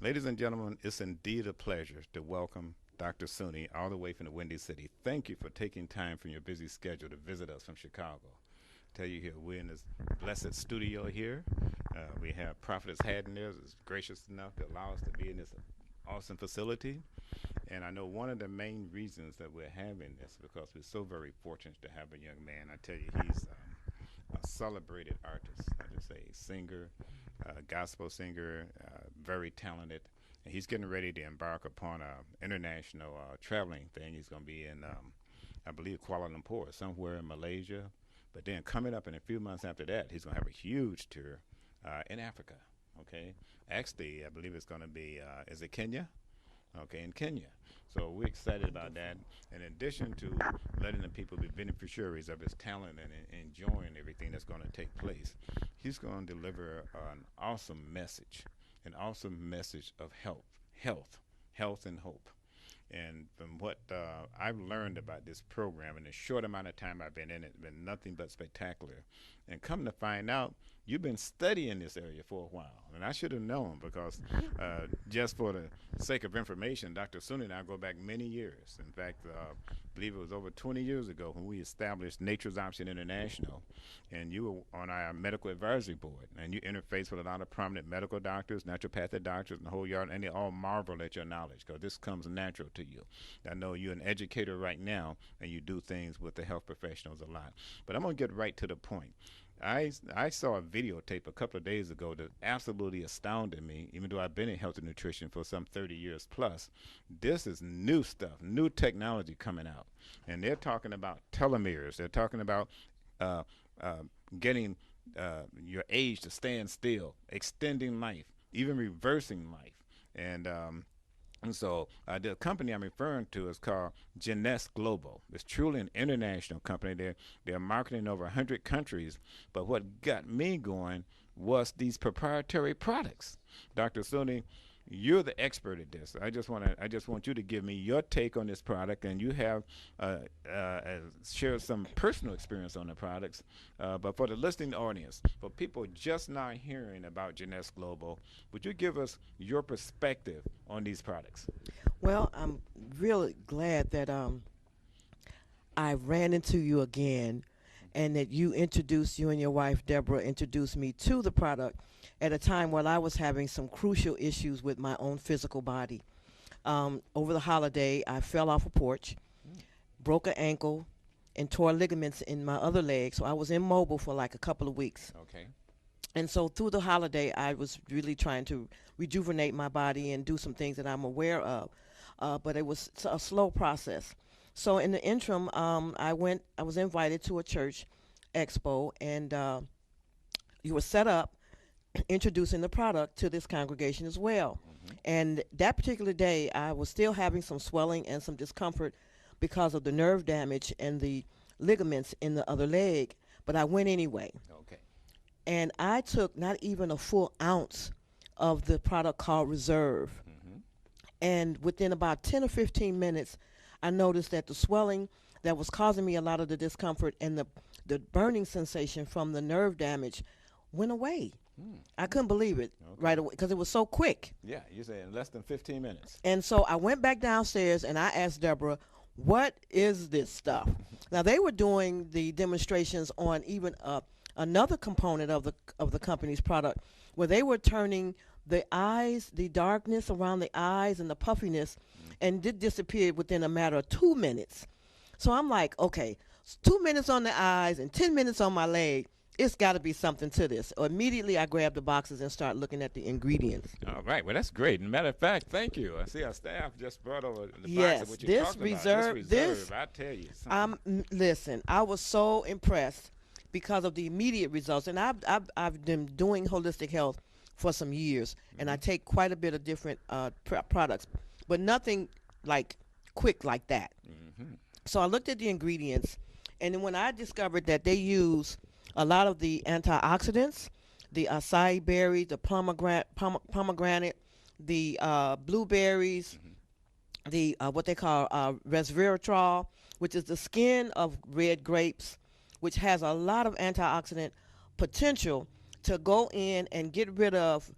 Ladies and gentlemen, it's indeed a pleasure to welcome Dr. Sunni all the way from the Windy City. Thank you for taking time from your busy schedule to visit us from Chicago. Tell you here, we're in this blessed studio here. We have Prophetess Haddon there is gracious enough to allow us to be in this awesome facility. And I know one of the main reasons that we're having this because we're so very fortunate to have a young man. I tell you, he's a celebrated artist. I just say singer, gospel singer, very talented. And he's getting ready to embark upon a international traveling thing. He's going to be in, I believe, Kuala Lumpur, somewhere in Malaysia. But then coming up in a few months after that, he's going to have a huge tour in Africa. Okay, actually, I believe it's going to be, is it Kenya? Okay, in Kenya. So we're excited about that. In addition to letting the people be beneficiaries of his talent and enjoying everything that's going to take place, he's going to deliver an awesome message of health and hope. And from what I've learned about this program in the short amount of time I've been in it, it's been nothing but spectacular. And come to find out, you've been studying this area for a while. And I should have known because just for the sake of information, Dr. Sunni and I go back many years. In fact, I believe it was over 20 years ago when we established Nature's Option International. And you were on our medical advisory board. And you interface with a lot of prominent medical doctors, naturopathic doctors, and the whole yard. And they all marvel at your knowledge because this comes natural to you. I know you're an educator right now, and you do things with the health professionals a lot. But I'm going to get right to the point. I saw a videotape a couple of days ago that absolutely astounded me, even though I've been in health and nutrition for some 30 years plus. This is new stuff, new technology coming out. And they're talking about telomeres. They're talking about getting your age to stand still, extending life, even reversing life. And so the company I'm referring to is called Jeunesse Global. It's truly an international company. They're marketing in over 100 countries. But what got me going was these proprietary products. Dr. Sunni, you're the expert at this. I just want you to give me your take on this product, and you have shared some personal experience on the products. But for the listening audience, for people just now hearing about Jeunesse Global, would you give us your perspective on these products? Well, I'm really glad that I ran into you again and that you and your wife, Deborah, introduced me to the product at a time while I was having some crucial issues with my own physical body. Over the holiday, I fell off a porch, broke an ankle, and tore ligaments in my other leg, so I was immobile for like a couple of weeks. Okay. And so through the holiday, I was really trying to rejuvenate my body and do some things that I'm aware of, but it was a slow process. So in the interim, I was invited to a church expo, and you were set up introducing the product to this congregation as well. Mm-hmm. And that particular day, I was still having some swelling and some discomfort because of the nerve damage and the ligaments in the other leg, but I went anyway. Okay. And I took not even a full ounce of the product called Reserve. Mm-hmm. And within about 10 or 15 minutes, I noticed that the swelling that was causing me a lot of the discomfort and the burning sensation from the nerve damage went away. I couldn't believe it right away because it was so quick. Yeah, you said in less than 15 minutes. And so I went back downstairs and I asked Deborah, what is this stuff? Now, they were doing the demonstrations on even another component of the company's product where they were turning the eyes, the darkness around the eyes and the puffiness, and it disappeared within a matter of 2 minutes. So I'm like, okay, 2 minutes on the eyes and 10 minutes on my leg. It's got to be something to this. Immediately, I grabbed the boxes and started looking at the ingredients. All right. Well, that's great. And matter of fact, thank you. I see our staff just brought over the box of what you're talking about. This reserve, I tell you. Listen, I was so impressed because of the immediate results. And I've been doing holistic health for some years, and I take quite a bit of different products, but nothing like quick like that. Mm-hmm. So I looked at the ingredients, and then when I discovered that they use a lot of the antioxidants, the acai berry, the pomegranate, the blueberries, the what they call resveratrol, which is the skin of red grapes, which has a lot of antioxidant potential to go in and get rid of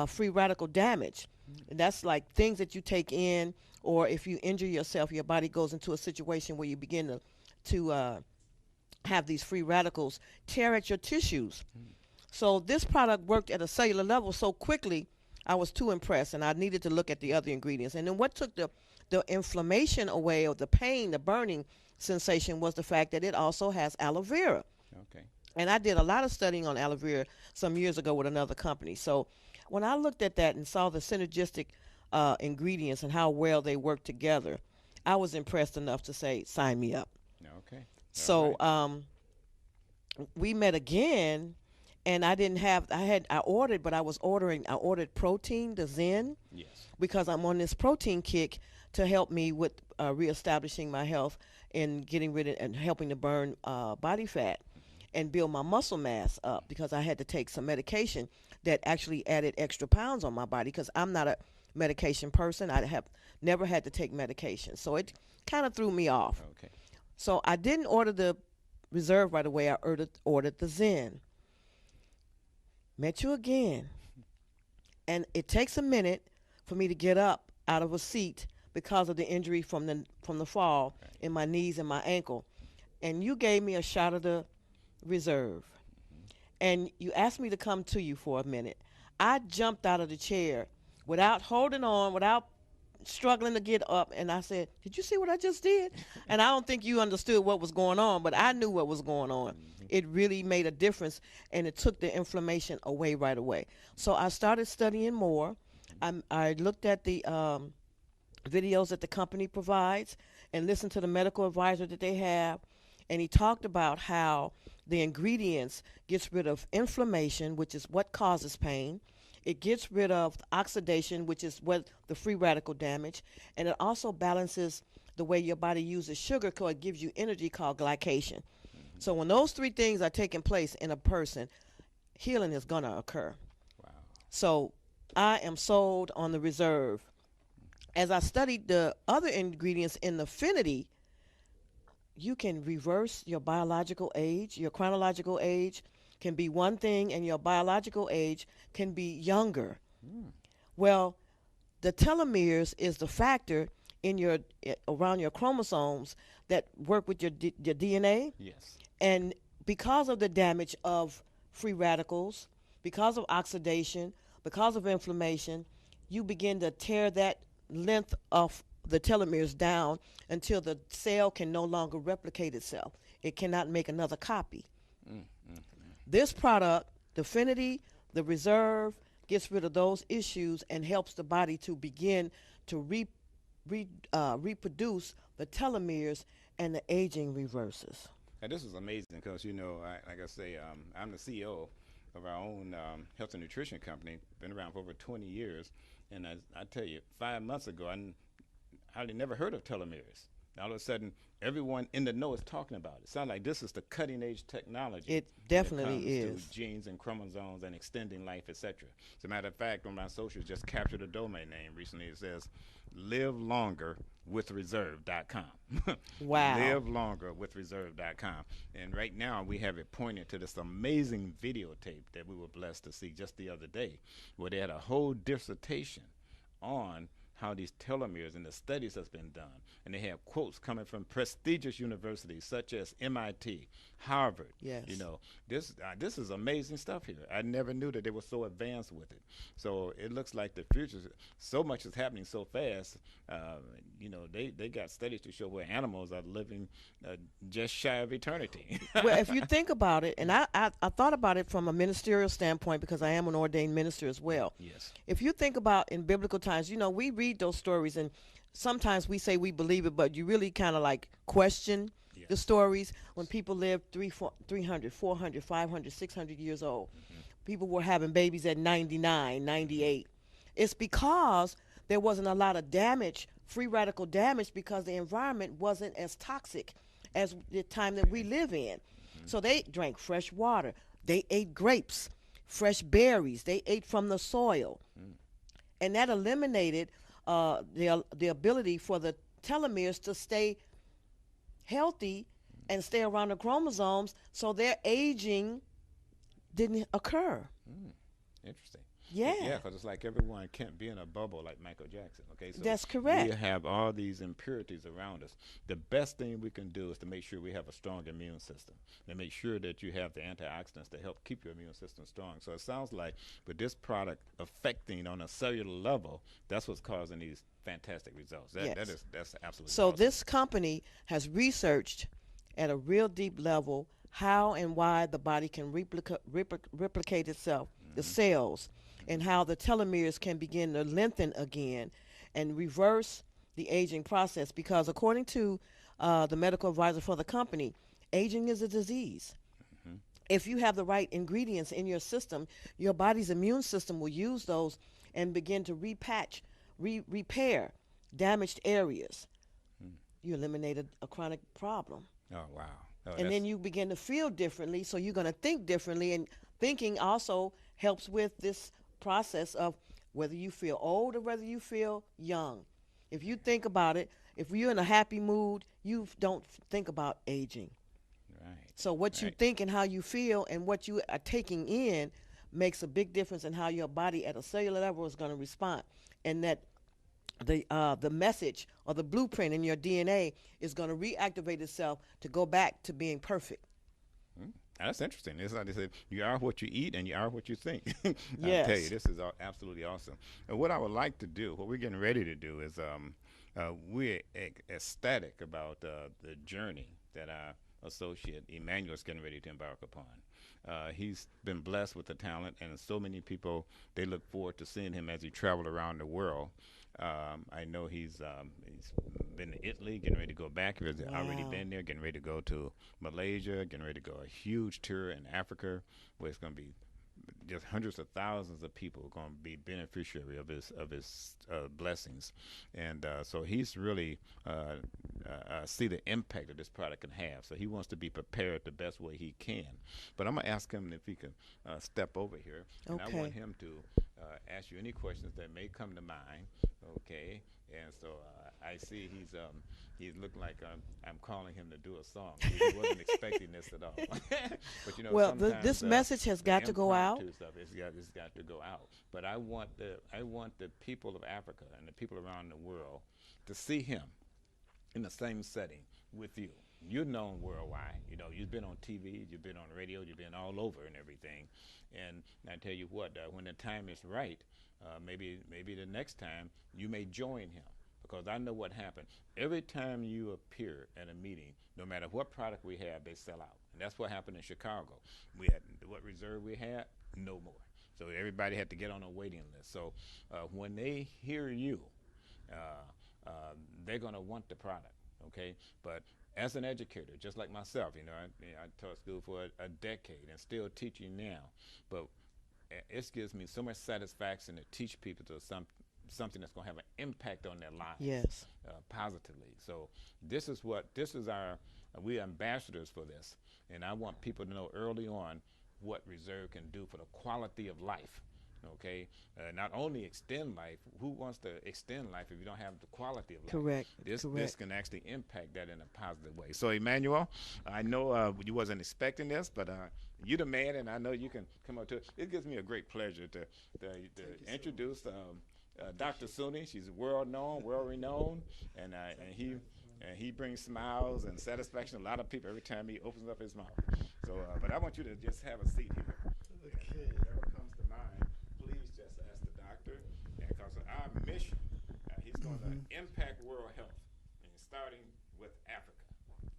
free radical damage. And that's like things that you take in, or if you injure yourself, your body goes into a situation where you begin to have these free radicals tear at your tissues. So this product worked at a cellular level so quickly, I was too impressed, and I needed to look at the other ingredients. And then what took the inflammation away, or the pain, the burning sensation, was the fact that it also has aloe vera. Okay. And I did a lot of studying on aloe vera some years ago with another company. So when I looked at that and saw the synergistic ingredients and how well they work together, I was impressed enough to say, sign me up. Okay. So All right. we met again, and I ordered, but I ordered protein, the Zen, Yes. because I'm on this protein kick to help me with reestablishing my health and getting rid of and helping to burn body fat and build my muscle mass up, because I had to take some medication that actually added extra pounds on my body, because I'm not a medication person. I have never had to take medication. So it kind of threw me off. Okay. So I didn't order the Reserve right away. I ordered the Zen. Met you again. And it takes a minute for me to get up out of a seat because of the injury from the fall Right. in my knees and my ankle. And you gave me a shot of the Reserve. And you asked me to come to you for a minute. I jumped out of the chair without holding on, without struggling to get up, and I said, "Did you see what I just did?" And I don't think you understood what was going on, but I knew what was going on. It really made a difference, and it took the inflammation away right away. So I started studying more. I looked at the videos that the company provides and listened to the medical advisor that they have, and he talked about how the ingredients gets rid of inflammation, which is what causes pain. It gets rid of oxidation, which is what the free radical damage, and it also balances the way your body uses sugar, because it gives you energy called glycation. So when those three things are taking place in a person, healing is going to occur. Wow. So I am sold on the Reserve. As I studied the other ingredients in the Affinity, you can reverse your biological age. Your chronological age can be one thing, and your biological age can be younger. Well, the telomeres is the factor in your around your chromosomes that work with your DNA. Yes. And because of the damage of free radicals, because of oxidation, because of inflammation, you begin to tear that length of the telomeres down until the cell can no longer replicate itself. It cannot make another copy. This product, the Affinity, the Reserve, gets rid of those issues and helps the body to begin to reproduce the telomeres, and the aging reverses. And this is amazing because, like I say, I'm the CEO of our own health and nutrition company. Been around for over 20 years. And I tell you, 5 months ago, I hardly never heard of telomeres. Now, all of a sudden, everyone in the know is talking about it. Sounds like this is the cutting edge technology. It when definitely it comes is. to genes and chromosomes and extending life, etc. As a matter of fact, on my socials, just captured a domain name recently. It says, livelongerwithreserve.com. Wow. Livelongerwithreserve.com. And right now, we have it pointed to this amazing videotape that we were blessed to see just the other day, where they had a whole dissertation on how these telomeres and the studies that's been done. And they have quotes coming from prestigious universities such as MIT, Harvard. Yes. This is amazing stuff here. I never knew that they were so advanced with it. So it looks like the future, so much is happening so fast. They got studies to show where animals are living just shy of eternity. Well, if you think about it, and I thought about it from a ministerial standpoint, because I am an ordained minister as well. Yes. If you think about in biblical times, we read those stories, and sometimes we say we believe it, but you really kind of like question the stories. When people lived 300, 400, 500, 600 years old, people were having babies at 99, 98. It's because there wasn't a lot of damage, free radical damage, because the environment wasn't as toxic as the time that we live in. So they drank fresh water. They ate grapes, fresh berries. They ate from the soil. And that eliminated the ability for the telomeres to stay healthy and stay around the chromosomes, so their aging didn't occur. Interesting. Yeah, Yeah, because it's like everyone can't be in a bubble like Michael Jackson. Okay, so that's we correct. have all these impurities around us. The best thing we can do is to make sure we have a strong immune system, and make sure that you have the antioxidants to help keep your immune system strong. So it sounds like with this product affecting on a cellular level, that's what's causing these fantastic results. Yes. That's absolutely So awesome. this company has researched at a real deep level how and why the body can replicate itself, the Hmm. cells, and Hmm. how the telomeres can begin to lengthen again and reverse the aging process. Because according to the medical advisor for the company, aging is a disease. Hmm. If you have the right ingredients in your system, your body's immune system will use those and begin to repatch, repair damaged areas. Hmm. You eliminated a chronic problem. Oh wow. Oh, And then you begin to feel differently, so you're going to think differently. And thinking also helps with this process of whether you feel old or whether you feel young. If you think about it, if you're in a happy mood, you don't think about aging. right. So what you Right. think and how you feel and what you are taking in makes a big difference in how your body at a cellular level is going to respond. And that the message or the blueprint in your DNA is going to reactivate itself to go back to being perfect. Mm, that's interesting. It's like they said, you are what you eat and you are what you think. I tell you, Yes. this is absolutely awesome. And what I would like to do, what we're getting ready to do is we're ecstatic about the journey that our associate Emmanuel is getting ready to embark upon. He's been blessed with the talent, and so many people, they look forward to seeing him as he traveled around the world. I know he's been to Italy, getting ready to go back. He's already Wow. been there, getting ready to go to Malaysia, getting ready to go a huge tour in Africa, where it's going to be just hundreds of thousands of people are going to be beneficiary of his blessings, and so he's really see the impact that this product can have. So he wants to be prepared the best way he can. But I'm gonna ask him if he can step over here, and I want Okay. him to ask you any questions that may come to mind. Okay, and so I see he's looking like I'm calling him to do a song. He wasn't expecting this at all. But you know, Well, sometimes this message has the got to go out. impromptu stuff it's got to go out. But I want the people of Africa and the people around the world to see him in the same setting with you. You're known worldwide. You know, you've been on TV, you've been on radio, you've been all over and everything. And I tell you what, when the time is right, maybe the next time you may join him, because I know what happened. Every time you appear at a meeting, no matter what product we have, they sell out. And that's what happened in Chicago. We had what reserve we had, no more. So everybody had to get on a waiting list. So when they hear you, uh, uh, they're going to want the product, okay? But as an educator, just like myself, I taught school for a decade and still teaching now. But it gives me so much satisfaction to teach people to something that's going to have an impact on their lives Yes. positively. So this is our we are ambassadors for this, and I want people to know early on what reserve can do for the quality of life. Okay, not only extend life. Who wants to extend life if you don't have the quality of life? Correct. This Correct. can actually impact that in a positive way. So, Emmanuel, I know you wasn't expecting this, but you're the man, and I know you can come up to it. It gives me a great pleasure to introduce Dr. Sunni. She's world known, world renowned, and he brings smiles and satisfaction to a lot of people every time he opens up his mouth. So, but I want you to just have a seat here. Okay. And whatever comes to mind, please just ask the doctor. Because our mission, he's going to impact world health, and starting with Africa.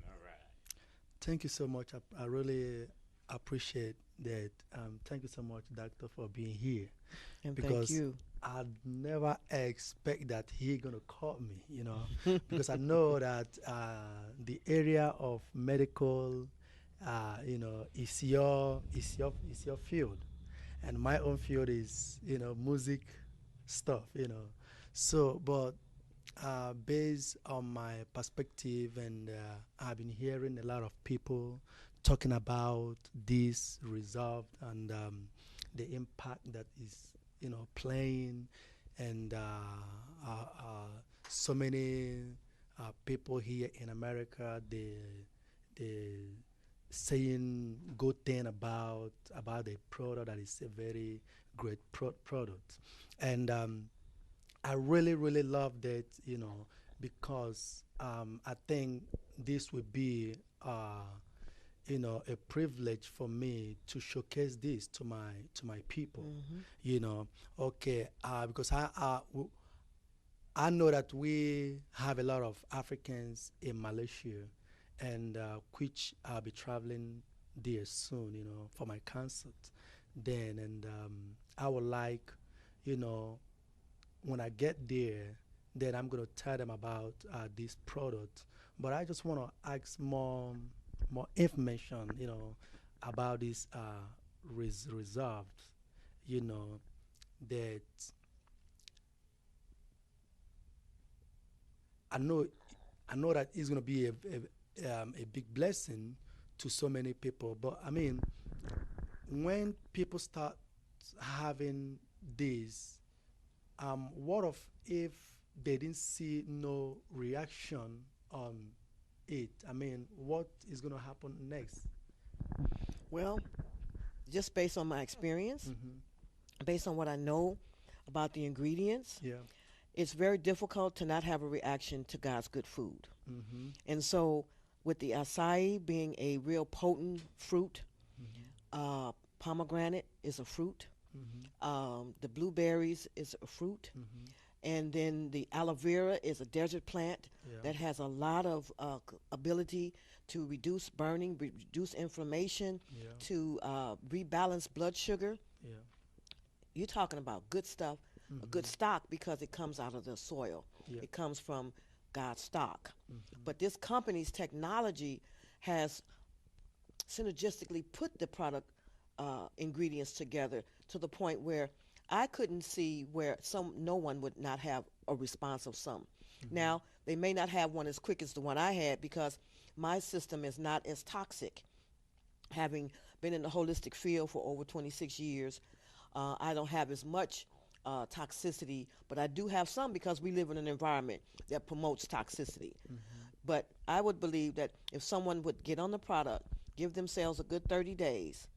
All right. Thank you so much. I really appreciate that. Thank you so much, Doctor, for being here And thank because you. I'd never expect that he gonna call me, because I know that the area of medical, is your field, and my own field is music stuff. So, but based on my perspective, and I've been hearing a lot of people talking about this resolve and the impact that is playing, and so many people here in America, they saying good thing about a product that is a very great product. And I really really love that, because I think this would be a privilege for me to showcase this to my people. Hmm. You know, okay, because I know that we have a lot of Africans in Malaysia, and which I'll be traveling there soon, for my concert. Then, and I would like, you know, when I get there, then I'm gonna tell them about this product. But I just want to ask more information, about this reserved, you know, that I know I know that it's gonna be a big blessing to so many people. But I mean, when people start having this, what of if they didn't see no reaction on it? I mean, what is gonna happen next? Well, just based on my experience, Mm-hmm. based on what I know about the ingredients, Yeah. it's very difficult to not have a reaction to God's good food. Mm-hmm. And so, with the acai being a real potent fruit, Mm-hmm. pomegranate is a fruit, Mm-hmm. the blueberries is a fruit, Mm-hmm. and then the aloe vera is a desert plant Yeah. that has a lot of ability to reduce burning, reduce inflammation, Yeah. to rebalance blood sugar. Yeah. You're talking about good stuff, a good Mm-hmm. stock because it comes out of the soil. Yeah. It comes from God's stock. Mm-hmm. But this company's technology has synergistically put the product ingredients together to the point where I couldn't see where no one would not have a response of some. Mm-hmm. Now they may not have one as quick as the one I had because my system is not as toxic. Having been in the holistic field for over 26 years, I don't have as much toxicity, but I do have some because we live in an environment that promotes toxicity. Mm-hmm. But I would believe that if someone would get on the product, give themselves a good 30 days,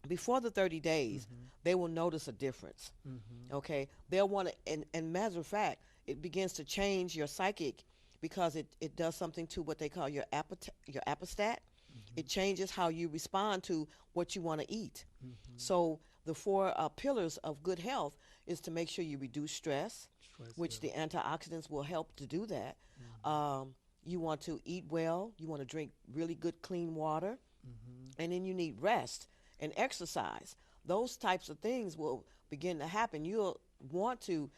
before the 30 days, Mm-hmm. they will notice a difference. Mm-hmm. Okay? They'll want to, and matter of fact, it begins to change your psychic because it does something to what they call your apostat. Mm-hmm. It changes how you respond to what you want to eat. Mm-hmm. So the four pillars of good health is to make sure you reduce stress, Stress, which yeah. the antioxidants will help to do that. Mm-hmm. You want to eat well. You want to drink really good, clean water. Mm-hmm. And then you need rest and exercise. Those types of things will begin to happen. You'll want to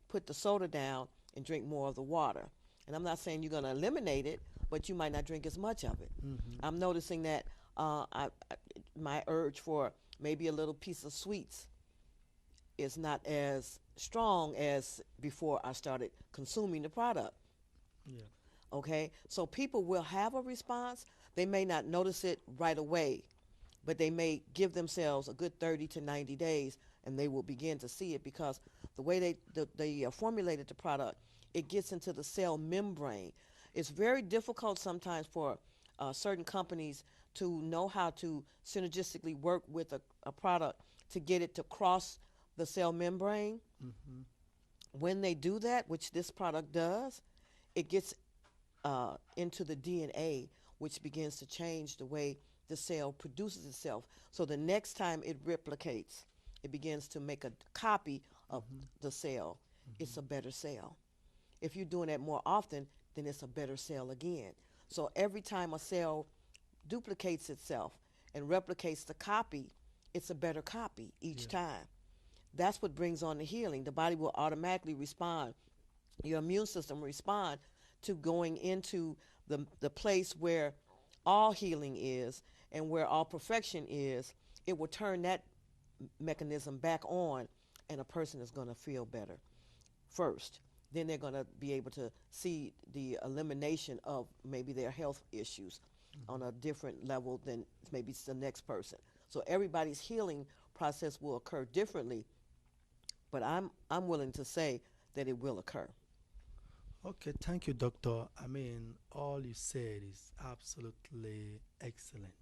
put the soda down and drink more of the water. And I'm not saying you're going to eliminate it, but you might not drink as much of it. Mm-hmm. I'm noticing that my urge for maybe a little piece of sweets is not as strong as before I started consuming the product. Yeah. Okay, so people will have a response. They may not notice it right away, but they may give themselves a good 30 to 90 days and they will begin to see it because the way they formulated the product, it gets into the cell membrane. It's very difficult sometimes for certain companies to know how to synergistically work with a product to get it to cross the cell membrane. Mm-hmm. When they do that, which this product does, it gets into the DNA, which begins to change the way the cell produces itself. So the next time it replicates, it begins to make a copy of Mm-hmm. the cell. It's Mm-hmm. a better cell. If you're doing that more often, then it's a better cell again. So every time a cell duplicates itself and replicates the copy, it's a better copy each Yeah. time. That's what brings on the healing. The body will automatically respond. Your immune system will respond to going into the place where all healing is and where all perfection is. It will turn that mechanism back on, and a person is going to feel better first. Then they're going to be able to see the elimination of maybe their health issues on Mm-hmm. a different level than maybe it's the next person. So everybody's healing process will occur differently, but I'm willing to say that it will occur. Okay, thank you, doctor. I mean, all you said is absolutely excellent.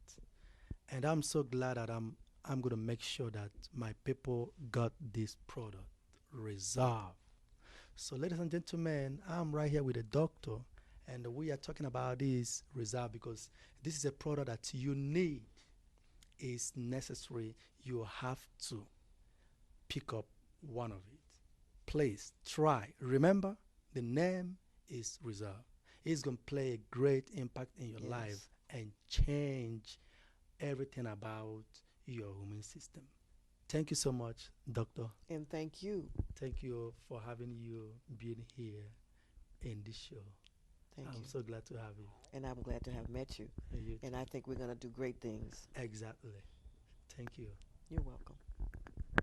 And I'm so glad that I'm going to make sure that my people got this product resolved. So, ladies and gentlemen, I'm right here with a doctor, and we are talking about this reserve because this is a product that you need, is necessary. You have to pick up one of it. Please try. Remember, the name is reserve. It's going to play a great impact in your life Yes. and change everything about your immune system. Thank you so much, doctor. And thank you. Thank you for having you being here in this show. Thank I'm you. so glad to have you. And I'm glad to have met you. And you And I think we're going to do great things. exactly. Thank you. You're welcome.